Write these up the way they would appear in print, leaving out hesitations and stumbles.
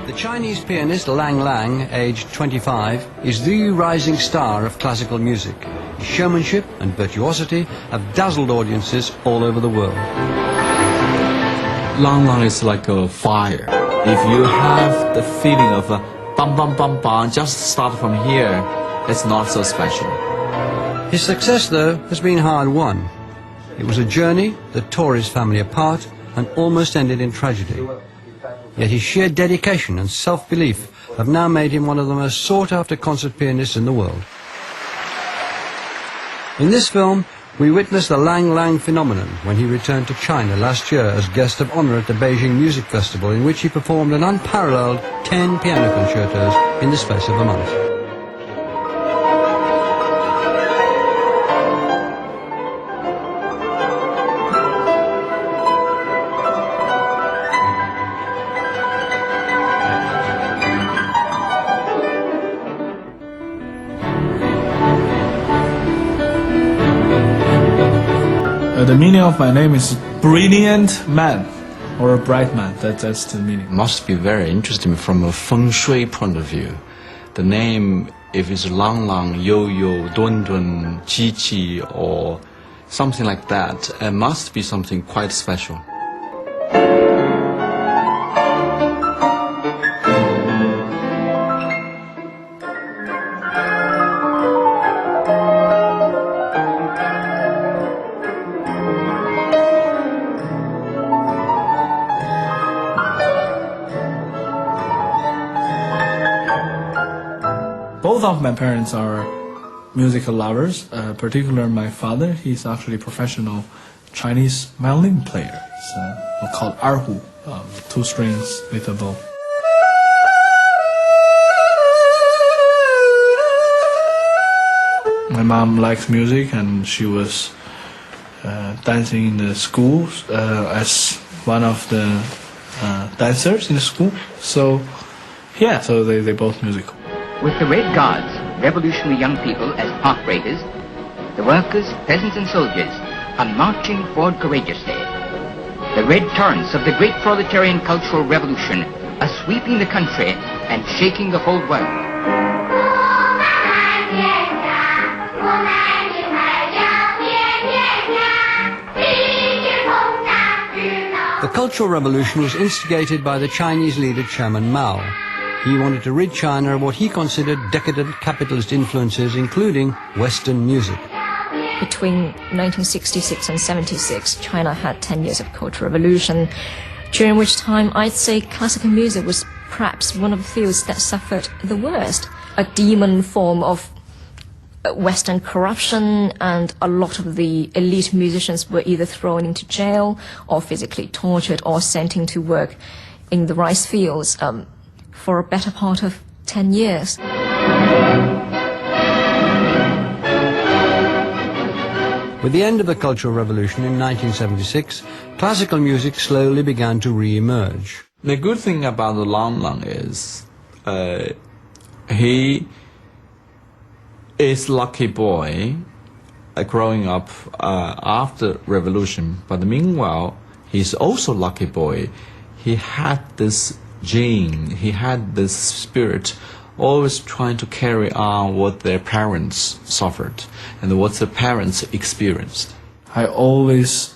The Chinese pianist Lang Lang, aged 25, is the rising star of classical music. His showmanship and virtuosity have dazzled audiences all over the world. Lang Lang is like a fire. If you have the feeling of a bum bum bum bum, just start from here, it's not so special. His success, though, has been hard-won. It was a journey that tore his family apart and almost ended in tragedy. Yet his sheer dedication and self-belief have now made him one of the most sought-after concert pianists in the world. In this film, we witness the Lang Lang phenomenon when he returned to China last year as guest of honor at the Beijing Music Festival, in which he performed an unparalleled 10 piano concertos in the space of a month. The meaning of my name is brilliant man, or a bright man. That's the meaning. Must be very interesting from a feng shui point of view. The name, if it's Lang Lang, Yo Yo, Dun Dun, Qi Qi, or something like that, it must be something quite special. Both of my parents are musical lovers, particularly my father. He's actually a professional Chinese violin player. It's called erhu, 2 strings with a bow. My mom likes music, and she was dancing in the school as one of the dancers in the school. So they both musical. With the Red Guards, revolutionary young people as park raiders, the workers, peasants and soldiers are marching forward courageously. The red torrents of the great proletarian cultural revolution are sweeping the country and shaking the whole world. The Cultural Revolution was instigated by the Chinese leader Chairman Mao. He wanted to rid China of what he considered decadent capitalist influences, including Western music. Between 1966 and 76, China had 10 years of Cultural Revolution, during which time I'd say classical music was perhaps one of the fields that suffered the worst. A demon form of Western corruption, and a lot of the elite musicians were either thrown into jail or physically tortured or sent into work in the rice fields for a better part of 10 years. With the end of the Cultural Revolution in 1976, classical music slowly began to re-emerge. The good thing about the Lang Lang is he is lucky boy growing up after revolution, but meanwhile he's also lucky boy. He had this gene, he had this spirit, always trying to carry on what their parents suffered and what their parents experienced. I always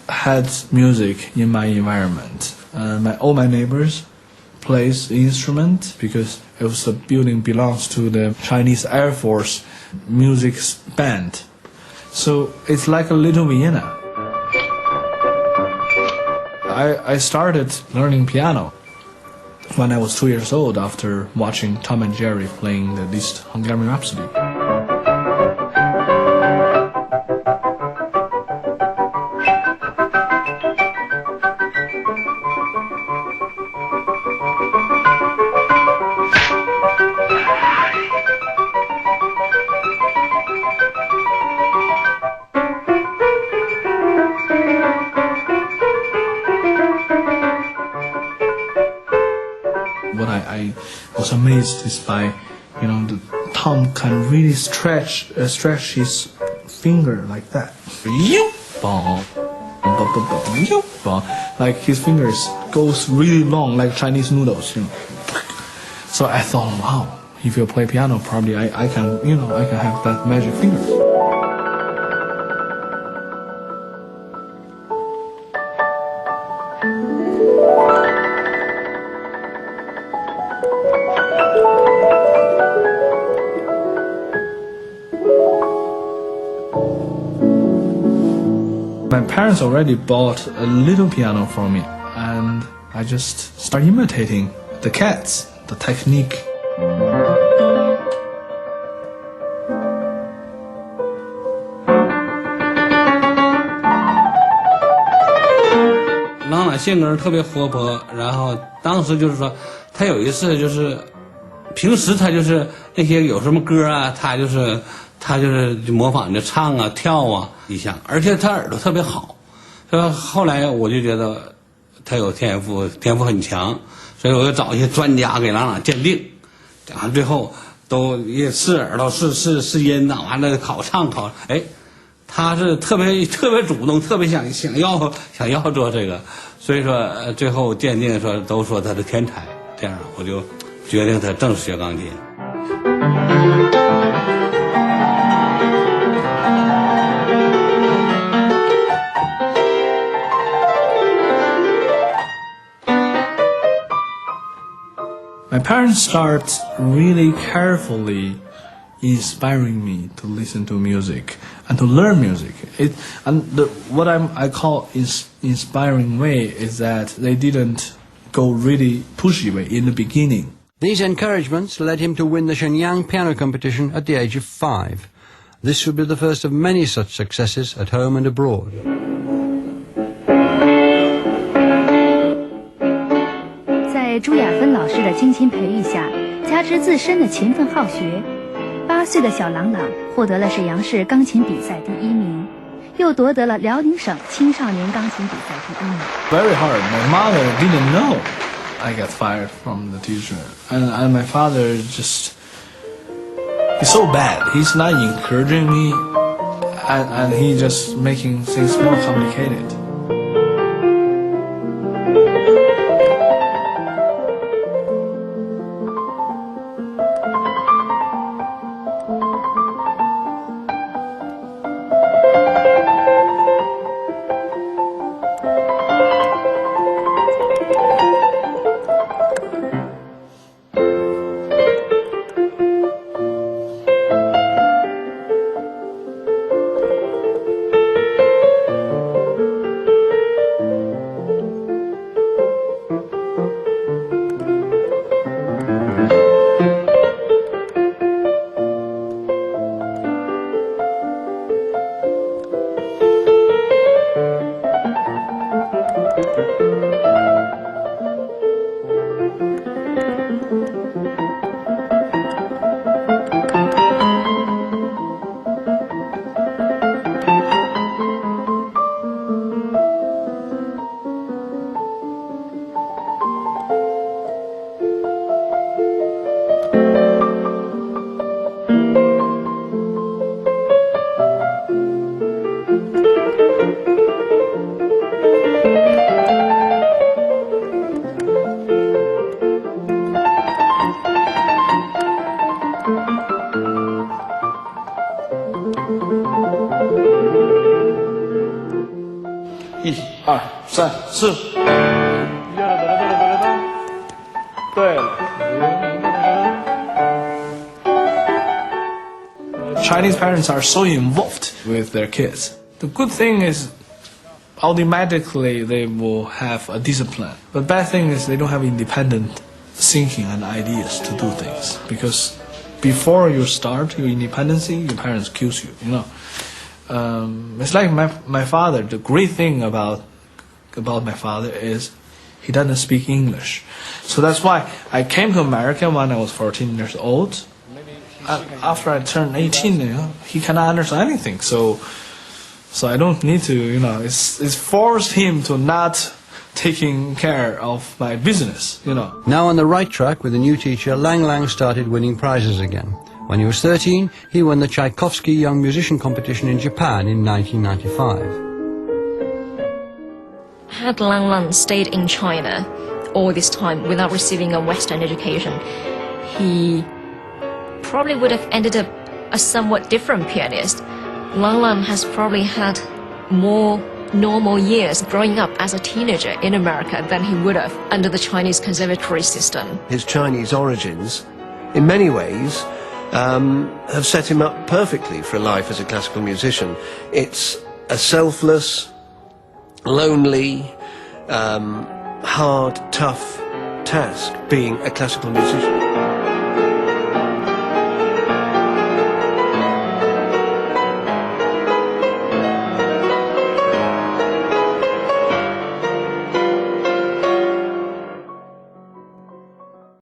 had music in my environment. All my neighbors plays the instrument because it was the building belongs to the Chinese Air Force music band. So it's like a little Vienna. I started learning piano when I was 2 years old after watching Tom and Jerry playing the Liszt Hungarian Rhapsody. What I was amazed is by, Tom can really stretch his finger like that. like his fingers goes really long, like Chinese noodles, you know. So I thought, wow, if you play piano, probably I can, you know, I can have that magic finger. My parents already bought a little piano for me, and I just start imitating the cats, the technique.朗朗性格特别活泼，然后当时就是说，他有一次就是，平时他就是那些有什么歌啊，他就是模仿着唱啊、跳啊一项，而且他耳朵特别好。后来我就觉得他有天赋，天赋很强，所以我就找一些专家给朗朗鉴定，然后最后都也试耳朵、试音呐，完了考唱，哎，他是特别主动，特别想要做这个，所以说最后鉴定说都说他是天才，这样我就决定他正式学钢琴。My parents start really carefully inspiring me to listen to music and to learn music. What I call inspiring way is that they didn't go really pushy way in the beginning. These encouragements led him to win the Shenyang piano competition at the age of 5. This would be the first of many such successes at home and abroad. 在朱亚芬老师的精心培育下，加之自身的勤奋好学，8岁的小朗朗获得了沈阳市钢琴比赛第1名，又夺得了辽宁省青少年钢琴比赛第1名。Very hard. My mother didn't know I got fired from the teacher, and my father just he's so bad. He's not encouraging me, and he just making things more complicated. Chinese parents are so involved with their kids. The good thing is automatically they will have a discipline. But bad thing is they don't have independent thinking and ideas to do things. Because before you start your independency, your parents kills you, you know. It's like my father. The great thing about my father is he doesn't speak English. So that's why I came to America when I was 14 years old. After I turned 18, you know, he cannot understand anything. So I don't need to, you know, it's forced him to not taking care of my business, you know. Now on the right track with a new teacher, Lang Lang started winning prizes again. When he was 13, he won the Tchaikovsky Young Musician Competition in Japan in 1995. Had Lang Lang stayed in China all this time without receiving a Western education, he probably would have ended up a somewhat different pianist. Lang Lang has probably had more normal years growing up as a teenager in America than he would have under the Chinese conservatory system. His Chinese origins, in many ways, have set him up perfectly for a life as a classical musician. It's a selfless, lonely, hard, tough task being a classical musician.